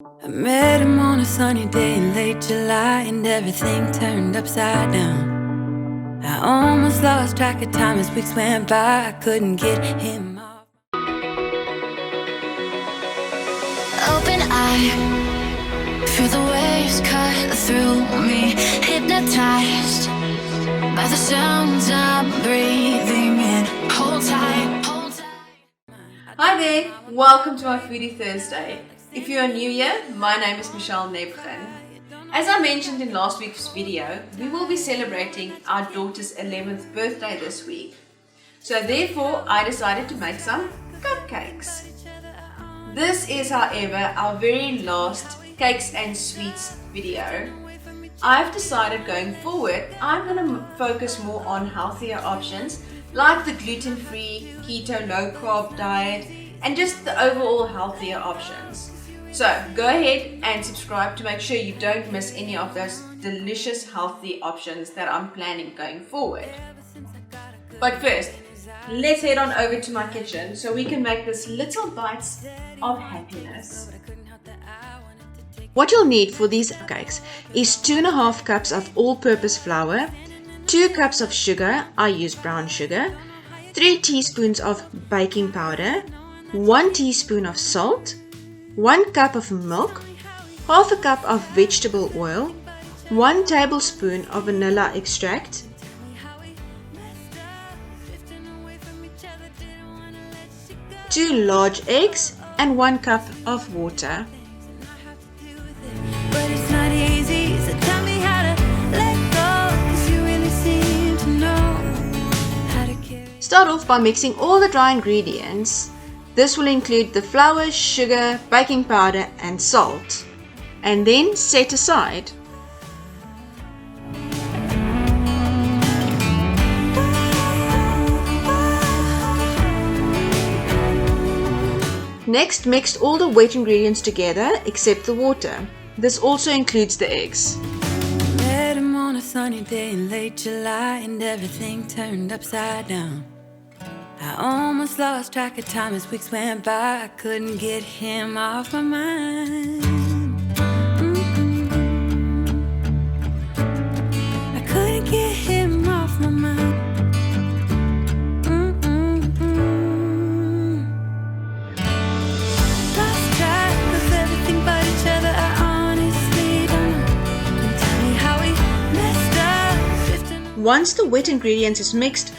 I met him on a sunny day in late July, and everything turned upside down. I almost lost track of time as weeks went by. I couldn't get him off. Open eye, feel the waves cut through me, hypnotized by the sounds I'm breathing in. Hold tight, hold tight. Hi there, welcome to my Foodie Thursday. If you are new here, my name is Michelle Nebgen. As I mentioned in last week's video, we will be celebrating our daughter's 11th birthday this week. So therefore, I decided to make some cupcakes. This is, however, our very last cakes and sweets video. I've decided going forward, I'm going to focus more on healthier options like the gluten-free, keto, low-carb diet and just the overall healthier options. So go ahead and subscribe to make sure you don't miss any of those delicious healthy options that I'm planning going forward. But first, let's head on over to my kitchen so we can make this little bites of happiness. What you'll need for these cakes is 2.5 cups of all-purpose flour, 2 cups of sugar, I use brown sugar, 3 teaspoons of baking powder, 1 teaspoon of salt, 1 cup of milk, half a cup of vegetable oil, 1 tablespoon of vanilla extract, 2 large eggs and 1 cup of water. But it's not easy, so tell me how to let go, 'cause you really seem to know how to carry. Start off by mixing all the dry ingredients. This will include the flour, sugar, baking powder and salt, and then set aside. Next, mix all the wet ingredients together except the water. This also includes the eggs. Met him on a sunny day in late July, and everything turned upside down. I almost lost track of time as weeks went by. I couldn't get him off my mind. I couldn't get him off my mind. Lost track of everything but each other. I honestly don't know. Don't tell me how we messed up. Drifting. Once the wet ingredients is mixed,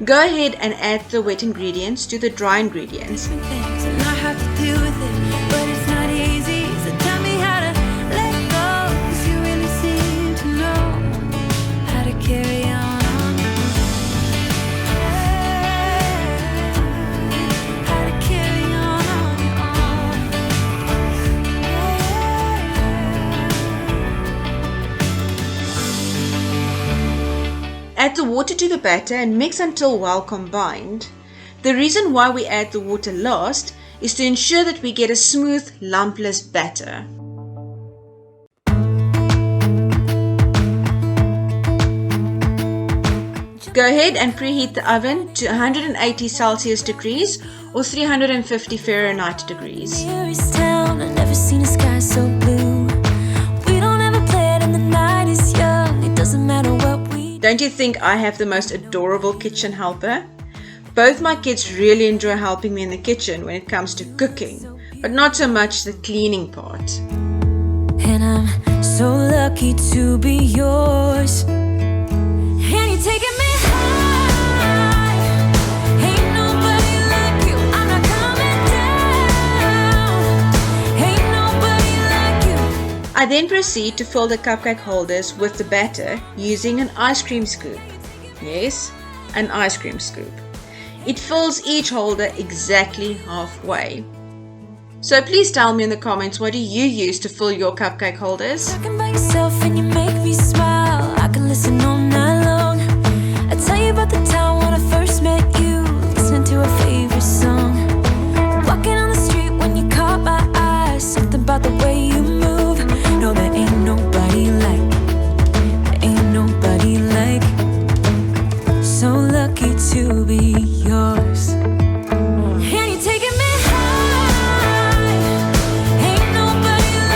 go ahead and add the wet ingredients to the dry ingredients. Things and I have to deal with it, but it's not easy. So tell me how to let go, 'cause you really seem to know how to carry on. How to carry on. Add the water to the batter and mix until well combined. The reason why we add the water last is to ensure that we get a smooth, lumpless batter. Go ahead and preheat the oven to 180 Celsius degrees or 350 Fahrenheit degrees. Nearest town, I've never seen a sky so blue. We don't ever play it and the night is young. It doesn't matter what we Don't you think I have the most adorable kitchen helper? Both my kids really enjoy helping me in the kitchen when it comes to cooking, but not so much the cleaning part. And I'm so lucky to be yours. And you're taking me high. Ain't nobody like you. I'm not coming down. Ain't nobody like you. I then proceed to fill the cupcake holders with the batter using an ice cream scoop. Yes, an ice cream scoop. It fills each holder exactly halfway. So please tell me in the comments, what do you use to fill your cupcake holders? Talking by yourself and you make me smile. I can listen all night long. I tell you about the time when I first met you, listening to a favorite song. Walking on the street when you caught my eyes, something about the way you move. No, there ain't nobody like, there ain't nobody like. So lucky to be yours. And you're taking me high. Ain't nobody like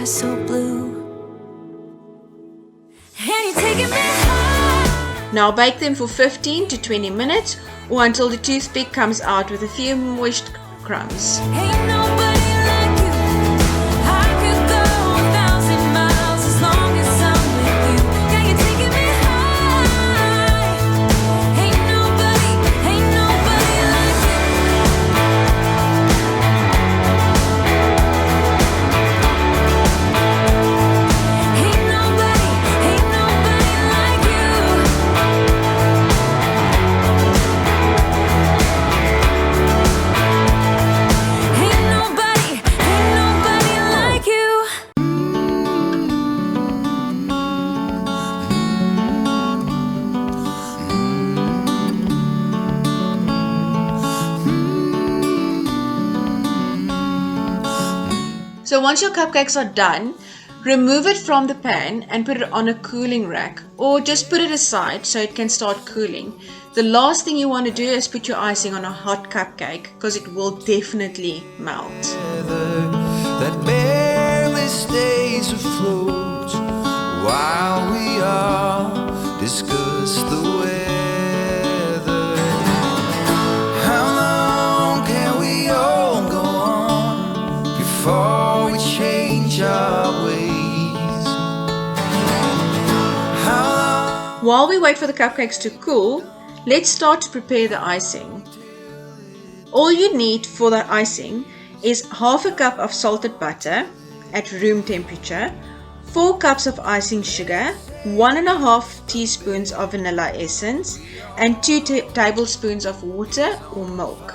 sky so blue. And you're taking me high. Now bake them for 15 to 20 minutes or until the toothpick comes out with a few moist crumbs. Ain't nobody like you. I could go 1,000 miles as long as I'm with you. Yeah, you're taking me high. Ain't nobody like you. Ain't nobody like you. Ain't nobody like you. So once your cupcakes are done, remove it from the pan and put it on a cooling rack or just put it aside so it can start cooling. The last thing you want to do is put your icing on a hot cupcake because it will definitely melt. That barely stays afloat while we all discuss the weather. How long can we all go on before we change our ways? How long? While we wait for the cupcakes to cool, let's start to prepare the icing. All you need for the icing is half a cup of salted butter at room temperature, 4 cups of icing sugar, 1.5 teaspoons of vanilla essence, and 2 tablespoons of water or milk.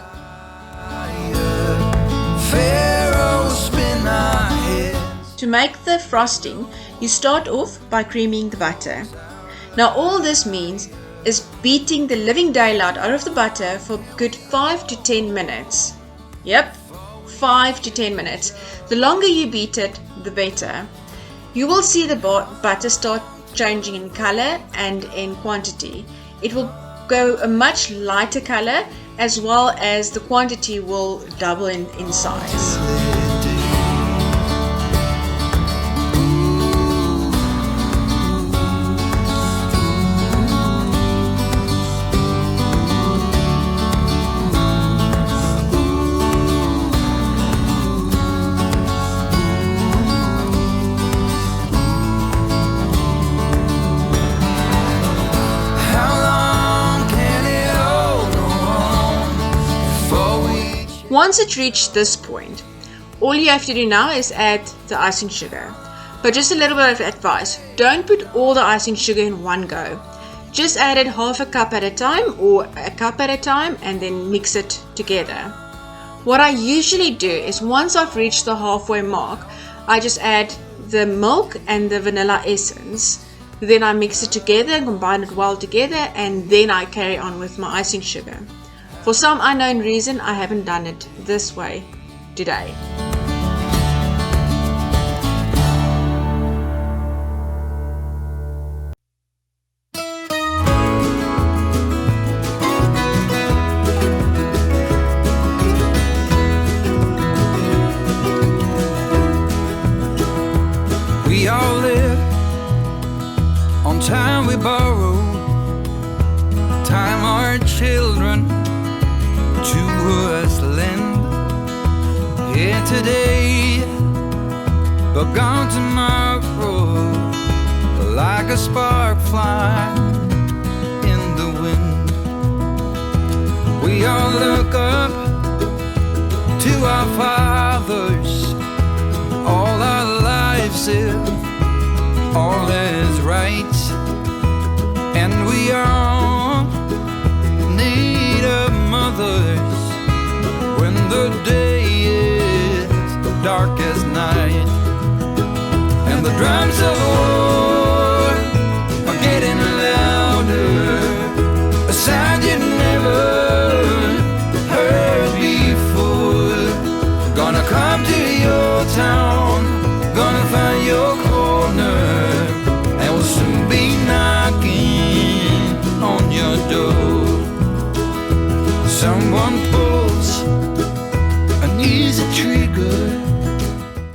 Pharaoh spin our heads. To make the frosting, you start off by creaming the butter. Now all this means is beating the living daylight out of the butter for a good 5 to 10 minutes. Yep, 5 to 10 minutes. The longer you beat it, the better. You will see the butter start changing in color and in quantity. It will go a much lighter color as well as the quantity will double in size. Once it reached this point, all you have to do now is add the icing sugar. But just a little bit of advice, don't put all the icing sugar in one go. Just add it half a cup at a time or a cup at a time and then mix it together. What I usually do is once I've reached the halfway mark, I just add the milk and the vanilla essence. Then I mix it together and combine it well together, and then I carry on with my icing sugar. For some unknown reason, I haven't done it this way today. We all live on time we borrow, time our children to us lend. Here today, but gone tomorrow, like a spark flying in the wind. We all look up to our fathers, all our lives if all is right, and we all need a mother's when the day is dark as night, and the drums of war are getting louder, a sound you never heard before. Gonna come to your town, gonna find your corner, and we'll soon be knocking on your door. Someone pulls an easy trigger.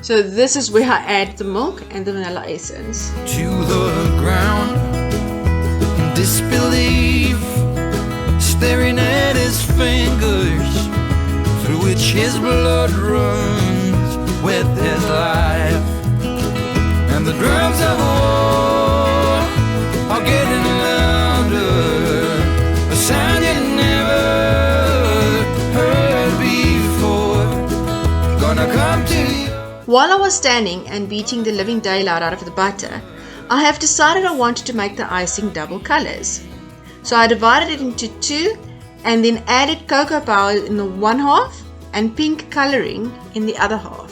So So this is where I add the milk and the vanilla essence. To the ground, in disbelief, staring at his fingers, through which his blood runs with his life. And the drums of war are getting louder, a sound you never heard before. Gonna come to you. While I was standing and beating the living daylight out of the butter, I have decided I wanted to make the icing double colors. So I divided it into two and then added cocoa powder in the one half and pink coloring in the other half.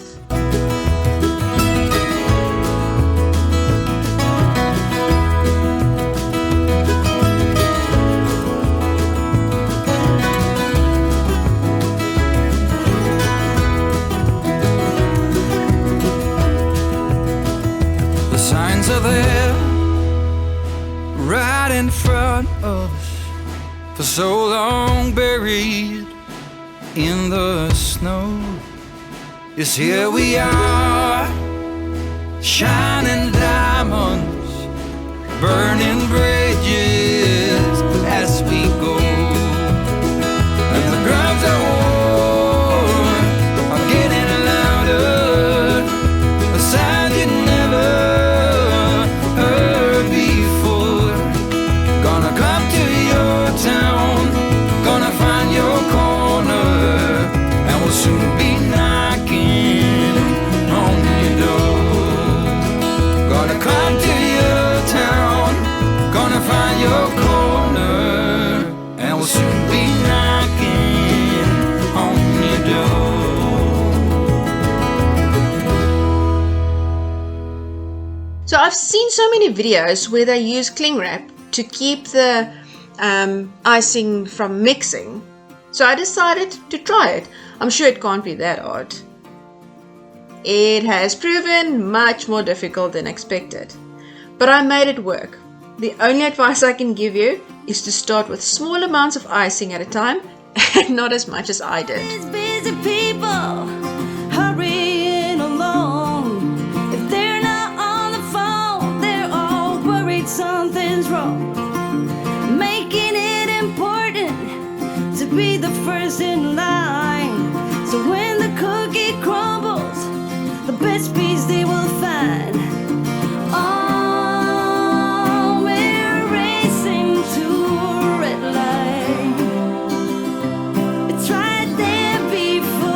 The signs are there, right in front of us, for so long buried in the snow. Yes, here we are, shining diamonds, burning bridges as we go. And the drums of war are getting louder, a sound you never heard before. Gonna come to your town, gonna find your corner, and we'll soon be knocking on your door. Gonna come to your town, gonna find your corner, and we'll soon be knocking on your door. So I've seen so many videos where they use cling wrap to keep the icing from mixing. So I decided to try it. I'm sure it can't be that hard. It has proven much more difficult than expected, but I made it work. The only advice I can give you is to start with small amounts of icing at a time and not as much as I did. These busy people hurrying along. If they're not on the phone, they're all worried something's wrong. Making it important to be the first in line. So when the cookie crumbles, the best piece they will find. Oh, we're racing to a red light. It's right there before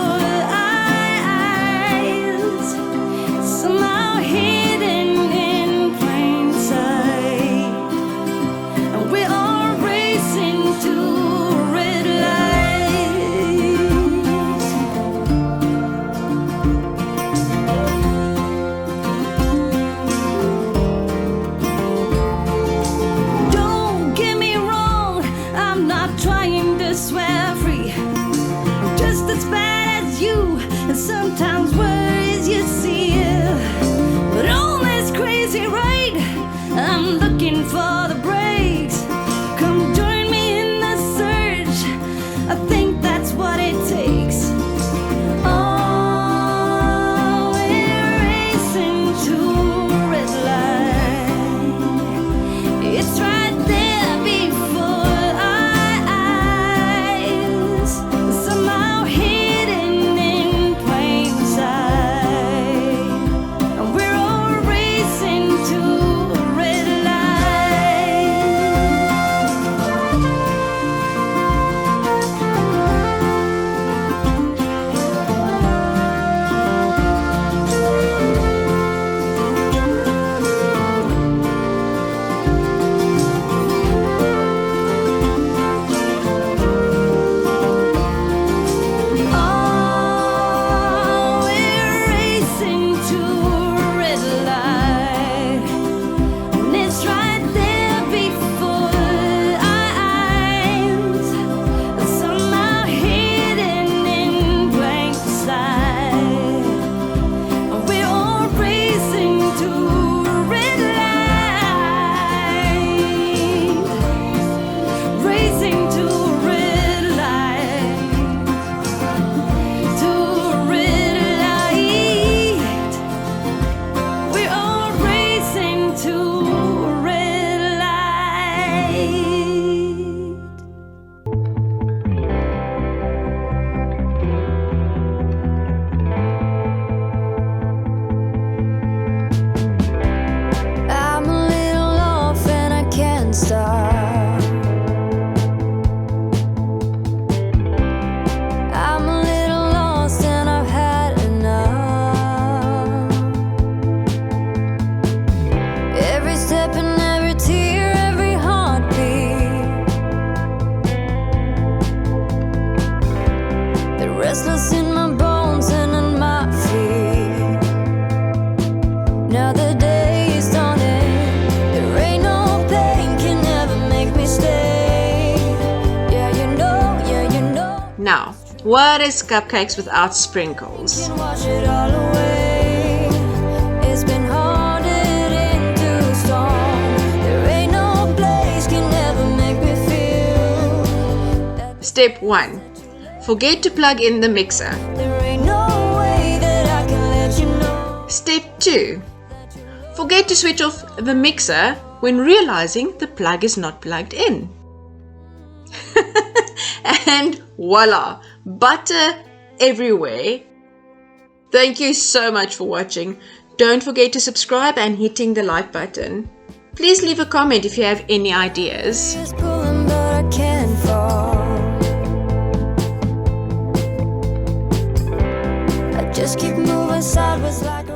Now the day is dawning. There ain't no pain can ever make me stay. Yeah, you know. Now, what is cupcakes without sprinkles? Can wash it all away. It's been haunted into stone. There ain't no place can ever make me feel. Step 1. Forget to plug in the mixer. There ain't no way that I can let you know. Step 2. Forget to switch off the mixer when realizing the plug is not plugged in. And voila! Butter everywhere. Thank you so much for watching. Don't forget to subscribe and hitting the like button. Please leave a comment if you have any ideas. Just pulling, but I can't fall. I just keep moving sideways like a